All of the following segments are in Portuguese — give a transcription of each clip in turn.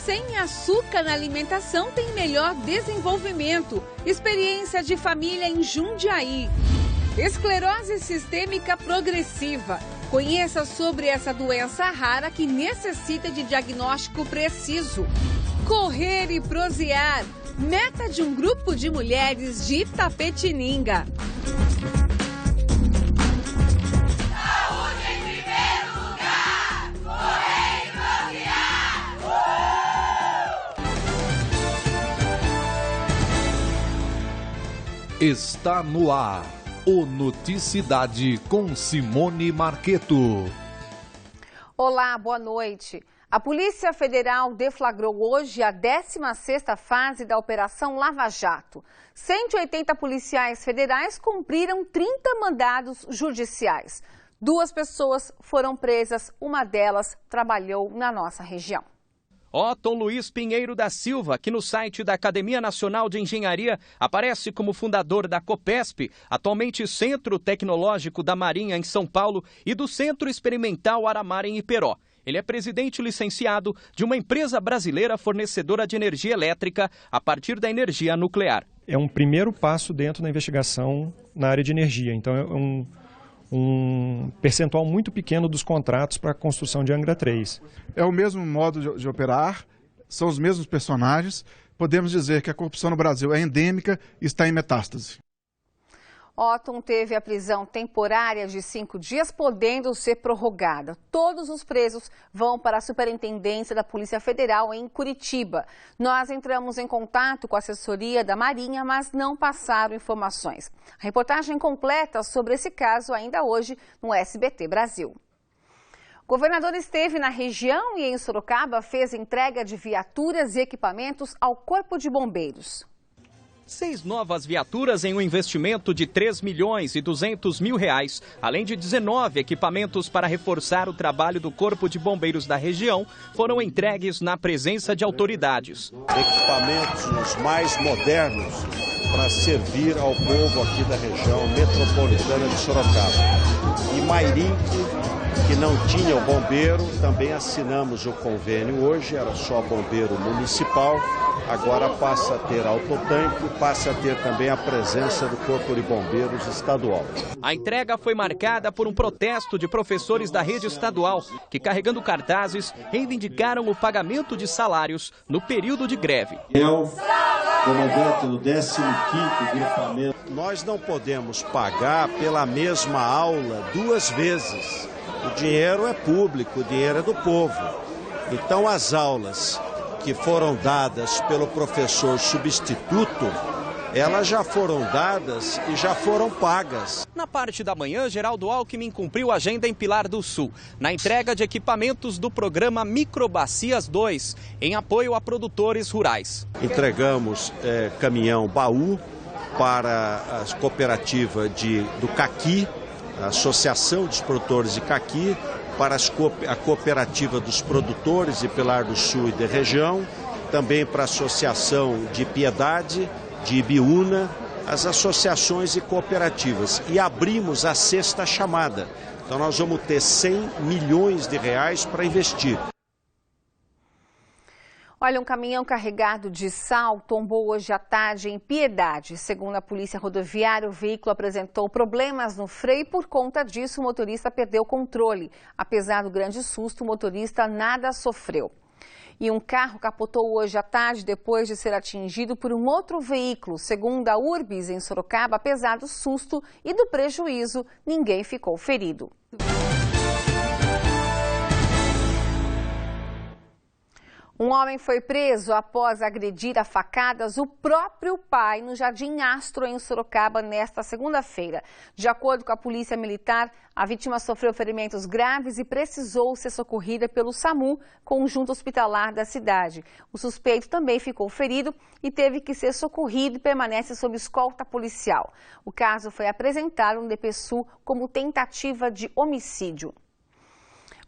sem açúcar na alimentação tem melhor desenvolvimento. Experiência de família em Jundiaí. Esclerose sistêmica progressiva. Conheça sobre essa doença rara que necessita de diagnóstico preciso. Correr e prosear. Meta de um grupo de mulheres de Itapetininga. Saúde em primeiro lugar. Correr e prosear. Está no ar o Noticidade com Simone Marqueto. Olá, boa noite. A Polícia Federal deflagrou hoje a 16ª fase da Operação Lava Jato. 180 policiais federais cumpriram 30 mandados judiciais. 2 pessoas foram presas, uma delas trabalhou na nossa região. Otton Luiz Pinheiro da Silva, que no site da Academia Nacional de Engenharia aparece como fundador da COPESP, atualmente Centro Tecnológico da Marinha em São Paulo e do Centro Experimental Aramar em Iperó. Ele é presidente licenciado de uma empresa brasileira fornecedora de energia elétrica a partir da energia nuclear. É um primeiro passo dentro da investigação na área de energia. Então é um percentual muito pequeno dos contratos para a construção de Angra 3. É o mesmo modo de operar, são os mesmos personagens. Podemos dizer que a corrupção no Brasil é endêmica e está em metástase. Otton teve a prisão temporária de 5 dias, podendo ser prorrogada. Todos os presos vão para a Superintendência da Polícia Federal em Curitiba. Nós entramos em contato com a assessoria da Marinha, mas não passaram informações. A reportagem completa sobre esse caso ainda hoje no SBT Brasil. O governador esteve na região e em Sorocaba fez entrega de viaturas e equipamentos ao Corpo de Bombeiros. 6 novas viaturas em um investimento de R$3.200.000, além de 19 equipamentos para reforçar o trabalho do Corpo de Bombeiros da região, foram entregues na presença de autoridades. Equipamentos os mais modernos para servir ao povo aqui da região metropolitana de Sorocaba. E Mairinque, que não tinha o bombeiro, também assinamos o convênio hoje, era só bombeiro municipal. Agora passa a ter autotanque, passa a ter também a presença do Corpo de Bombeiros estadual. A entrega foi marcada por um protesto de professores da rede estadual, que carregando cartazes reivindicaram o pagamento de salários no período de greve. Eu, comandante do 15º grupamento. Nós não podemos pagar pela mesma aula 2 vezes. O dinheiro é público, o dinheiro é do povo. Então as aulas que foram dadas pelo professor substituto, elas já foram dadas e já foram pagas. Na parte da manhã, Geraldo Alckmin cumpriu a agenda em Pilar do Sul, na entrega de equipamentos do programa Microbacias 2, em apoio a produtores rurais. Entregamos caminhão baú para a cooperativa do Caqui, a Associação dos Produtores de Caqui, para a cooperativa dos produtores de Pilar do Sul e da região, também para a Associação de Piedade, de Ibiúna, as associações e cooperativas. E abrimos a 6ª chamada. Então nós vamos ter R$100 milhões para investir. Olha, um caminhão carregado de sal tombou hoje à tarde em Piedade. Segundo a Polícia Rodoviária, o veículo apresentou problemas no freio e, por conta disso, o motorista perdeu o controle. Apesar do grande susto, o motorista nada sofreu. E um carro capotou hoje à tarde depois de ser atingido por um outro veículo. Segundo a Urbis, em Sorocaba, apesar do susto e do prejuízo, ninguém ficou ferido. Um homem foi preso após agredir a facadas o próprio pai no Jardim Astro, em Sorocaba, nesta segunda-feira. De acordo com a Polícia Militar, a vítima sofreu ferimentos graves e precisou ser socorrida pelo SAMU, conjunto hospitalar da cidade. O suspeito também ficou ferido e teve que ser socorrido e permanece sob escolta policial. O caso foi apresentado no DPSU como tentativa de homicídio.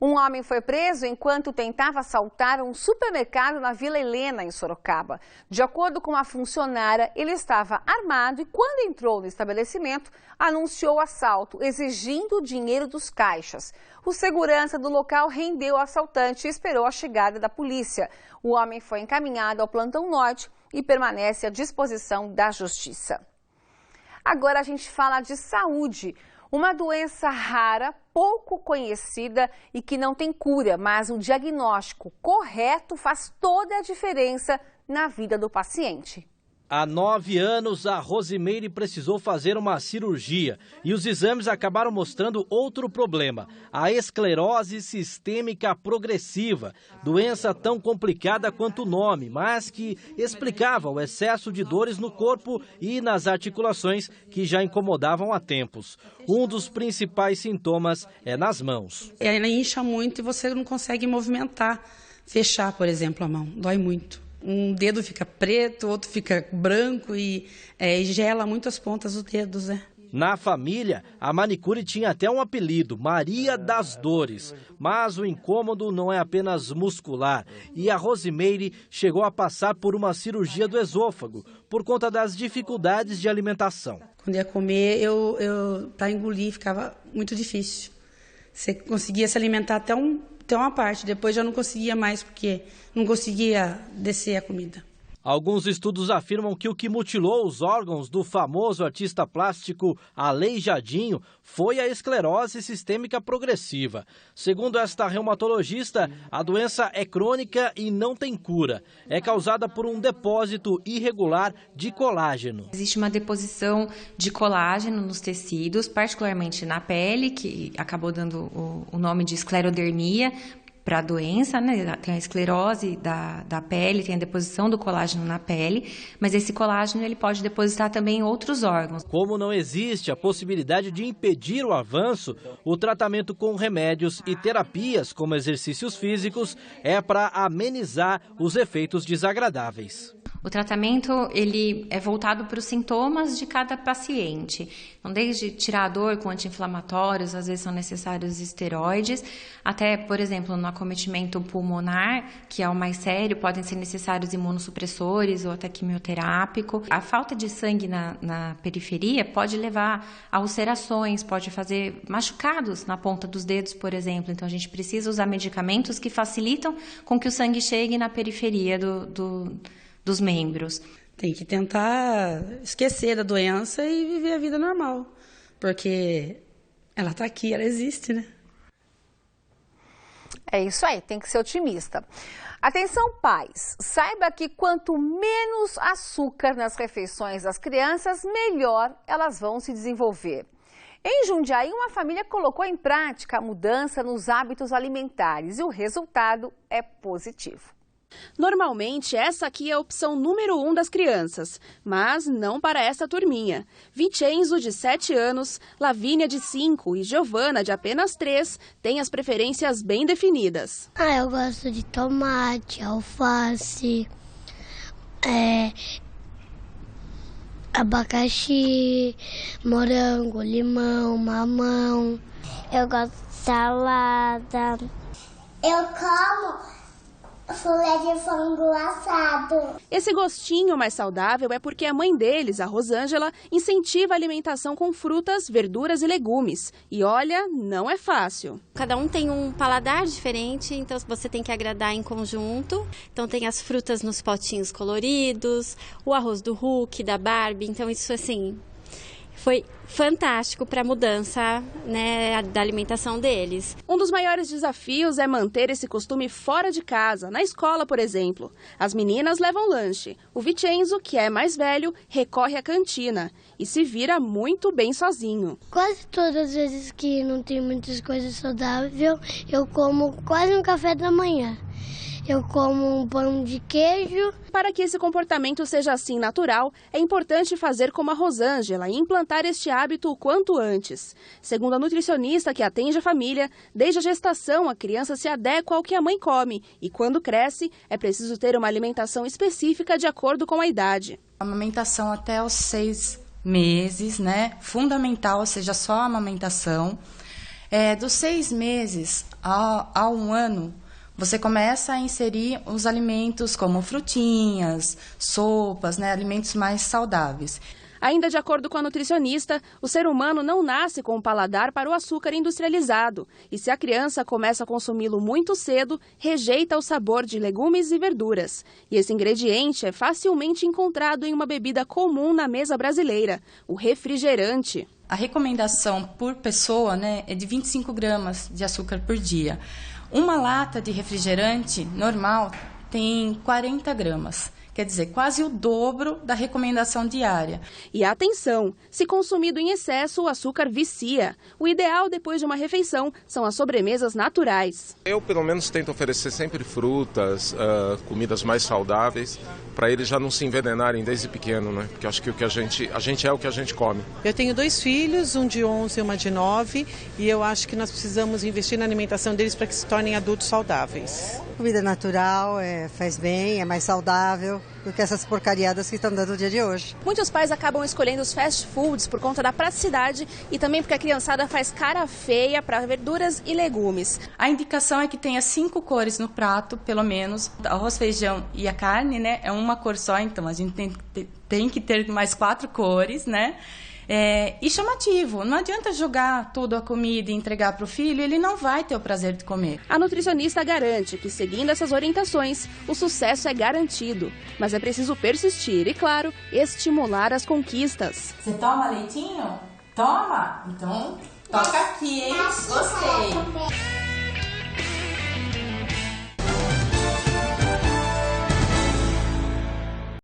Um homem foi preso enquanto tentava assaltar um supermercado na Vila Helena, em Sorocaba. De acordo com a funcionária, ele estava armado e, quando entrou no estabelecimento, anunciou o assalto, exigindo o dinheiro dos caixas. O segurança do local rendeu o assaltante e esperou a chegada da polícia. O homem foi encaminhado ao Plantão Norte e permanece à disposição da Justiça. Agora a gente fala de saúde. Uma doença rara, pouco conhecida e que não tem cura, mas o diagnóstico correto faz toda a diferença na vida do paciente. Há 9 anos, a Rosimeire precisou fazer uma cirurgia e os exames acabaram mostrando outro problema, a esclerose sistêmica progressiva, doença tão complicada quanto o nome, mas que explicava o excesso de dores no corpo e nas articulações que já incomodavam há tempos. Um dos principais sintomas é nas mãos. Ela incha muito e você não consegue movimentar, fechar, por exemplo, a mão, dói muito. Um dedo fica preto, outro fica branco e gela muito as pontas dos dedos, né? Na família, a manicure tinha até um apelido, Maria das Dores. Mas o incômodo não é apenas muscular. E a Rosimeire chegou a passar por uma cirurgia do esôfago, por conta das dificuldades de alimentação. Quando ia comer, para engolir ficava muito difícil. Você conseguia se alimentar até uma parte, depois já não conseguia mais, porque não conseguia descer a comida. Alguns estudos afirmam que o que mutilou os órgãos do famoso artista plástico Aleijadinho foi a esclerose sistêmica progressiva. Segundo esta reumatologista, a doença é crônica e não tem cura. É causada por um depósito irregular de colágeno. Existe uma deposição de colágeno nos tecidos, particularmente na pele, que acabou dando o nome de esclerodermia, para a doença, né? Tem a esclerose da pele, tem a deposição do colágeno na pele, mas esse colágeno ele pode depositar também em outros órgãos. Como não existe a possibilidade de impedir o avanço, o tratamento com remédios e terapias, como exercícios físicos, é para amenizar os efeitos desagradáveis. O tratamento ele é voltado para os sintomas de cada paciente. Então, desde tirar a dor com anti-inflamatórios, às vezes são necessários esteroides, até, por exemplo, no acometimento pulmonar, que é o mais sério, podem ser necessários imunossupressores ou até quimioterápico. A falta de sangue na periferia pode levar a ulcerações, pode fazer machucados na ponta dos dedos, por exemplo. Então, a gente precisa usar medicamentos que facilitam com que o sangue chegue na periferia dos membros. Tem que tentar esquecer da doença e viver a vida normal, porque ela está aqui, ela existe, né? É isso aí, tem que ser otimista. Atenção, pais, saiba que quanto menos açúcar nas refeições das crianças, melhor elas vão se desenvolver. Em Jundiaí, uma família colocou em prática a mudança nos hábitos alimentares e o resultado é positivo. Normalmente, essa aqui é a opção número 1 das crianças, mas não para essa turminha. Vincenzo, de 7 anos, Lavínia, de 5 e Giovana, de apenas 3, têm as preferências bem definidas. Eu gosto de tomate, alface, abacaxi, morango, limão, mamão. Eu gosto de salada. Eu como filé de frango assado. Esse gostinho mais saudável é porque a mãe deles, a Rosângela, incentiva a alimentação com frutas, verduras e legumes. E olha, não é fácil. Cada um tem um paladar diferente, então você tem que agradar em conjunto. Então tem as frutas nos potinhos coloridos, o arroz do Hulk, da Barbie. Então isso assim foi fantástico para a mudança, né, da alimentação deles. Um dos maiores desafios é manter esse costume fora de casa, na escola, por exemplo. As meninas levam lanche. O Vincenzo, que é mais velho, recorre à cantina e se vira muito bem sozinho. Quase todas as vezes que não tem muitas coisas saudáveis, eu como quase um café da manhã. Eu como um pão de queijo. Para que esse comportamento seja assim natural, é importante fazer como a Rosângela e implantar este hábito o quanto antes. Segundo a nutricionista que atende a família, desde a gestação a criança se adequa ao que a mãe come e quando cresce é preciso ter uma alimentação específica de acordo com a idade. A amamentação até os 6 meses, né? Fundamental, seja só a amamentação. Dos 6 meses a 1 ano, você começa a inserir os alimentos como frutinhas, sopas, né, alimentos mais saudáveis. Ainda de acordo com a nutricionista, o ser humano não nasce com um paladar para o açúcar industrializado. E se a criança começa a consumi-lo muito cedo, rejeita o sabor de legumes e verduras. E esse ingrediente é facilmente encontrado em uma bebida comum na mesa brasileira, o refrigerante. A recomendação por pessoa, né, é de 25 gramas de açúcar por dia. Uma lata de refrigerante normal tem 40 gramas. Quer dizer, quase o dobro da recomendação diária. E atenção, se consumido em excesso, o açúcar vicia. O ideal depois de uma refeição são as sobremesas naturais. Eu, pelo menos, tento oferecer sempre frutas, comidas mais saudáveis, para eles já não se envenenarem desde pequeno, né? Porque eu acho que a gente é o que a gente come. Eu tenho 2 filhos, um de 11 e uma de 9, e eu acho que nós precisamos investir na alimentação deles para que se tornem adultos saudáveis. Comida natural, faz bem, é mais saudável do que essas porcariadas que estão dando no dia de hoje. Muitos pais acabam escolhendo os fast foods por conta da praticidade e também porque a criançada faz cara feia para verduras e legumes. A indicação é que tenha 5 cores no prato, pelo menos. Arroz, feijão e a carne, né? É uma cor só, então a gente tem que ter mais 4 cores, né? E chamativo, não adianta jogar toda a comida e entregar para o filho, ele não vai ter o prazer de comer. A nutricionista garante que, seguindo essas orientações, o sucesso é garantido. Mas é preciso persistir e, claro, estimular as conquistas. Você toma leitinho? Toma? Então, toca aqui, hein? Gostei.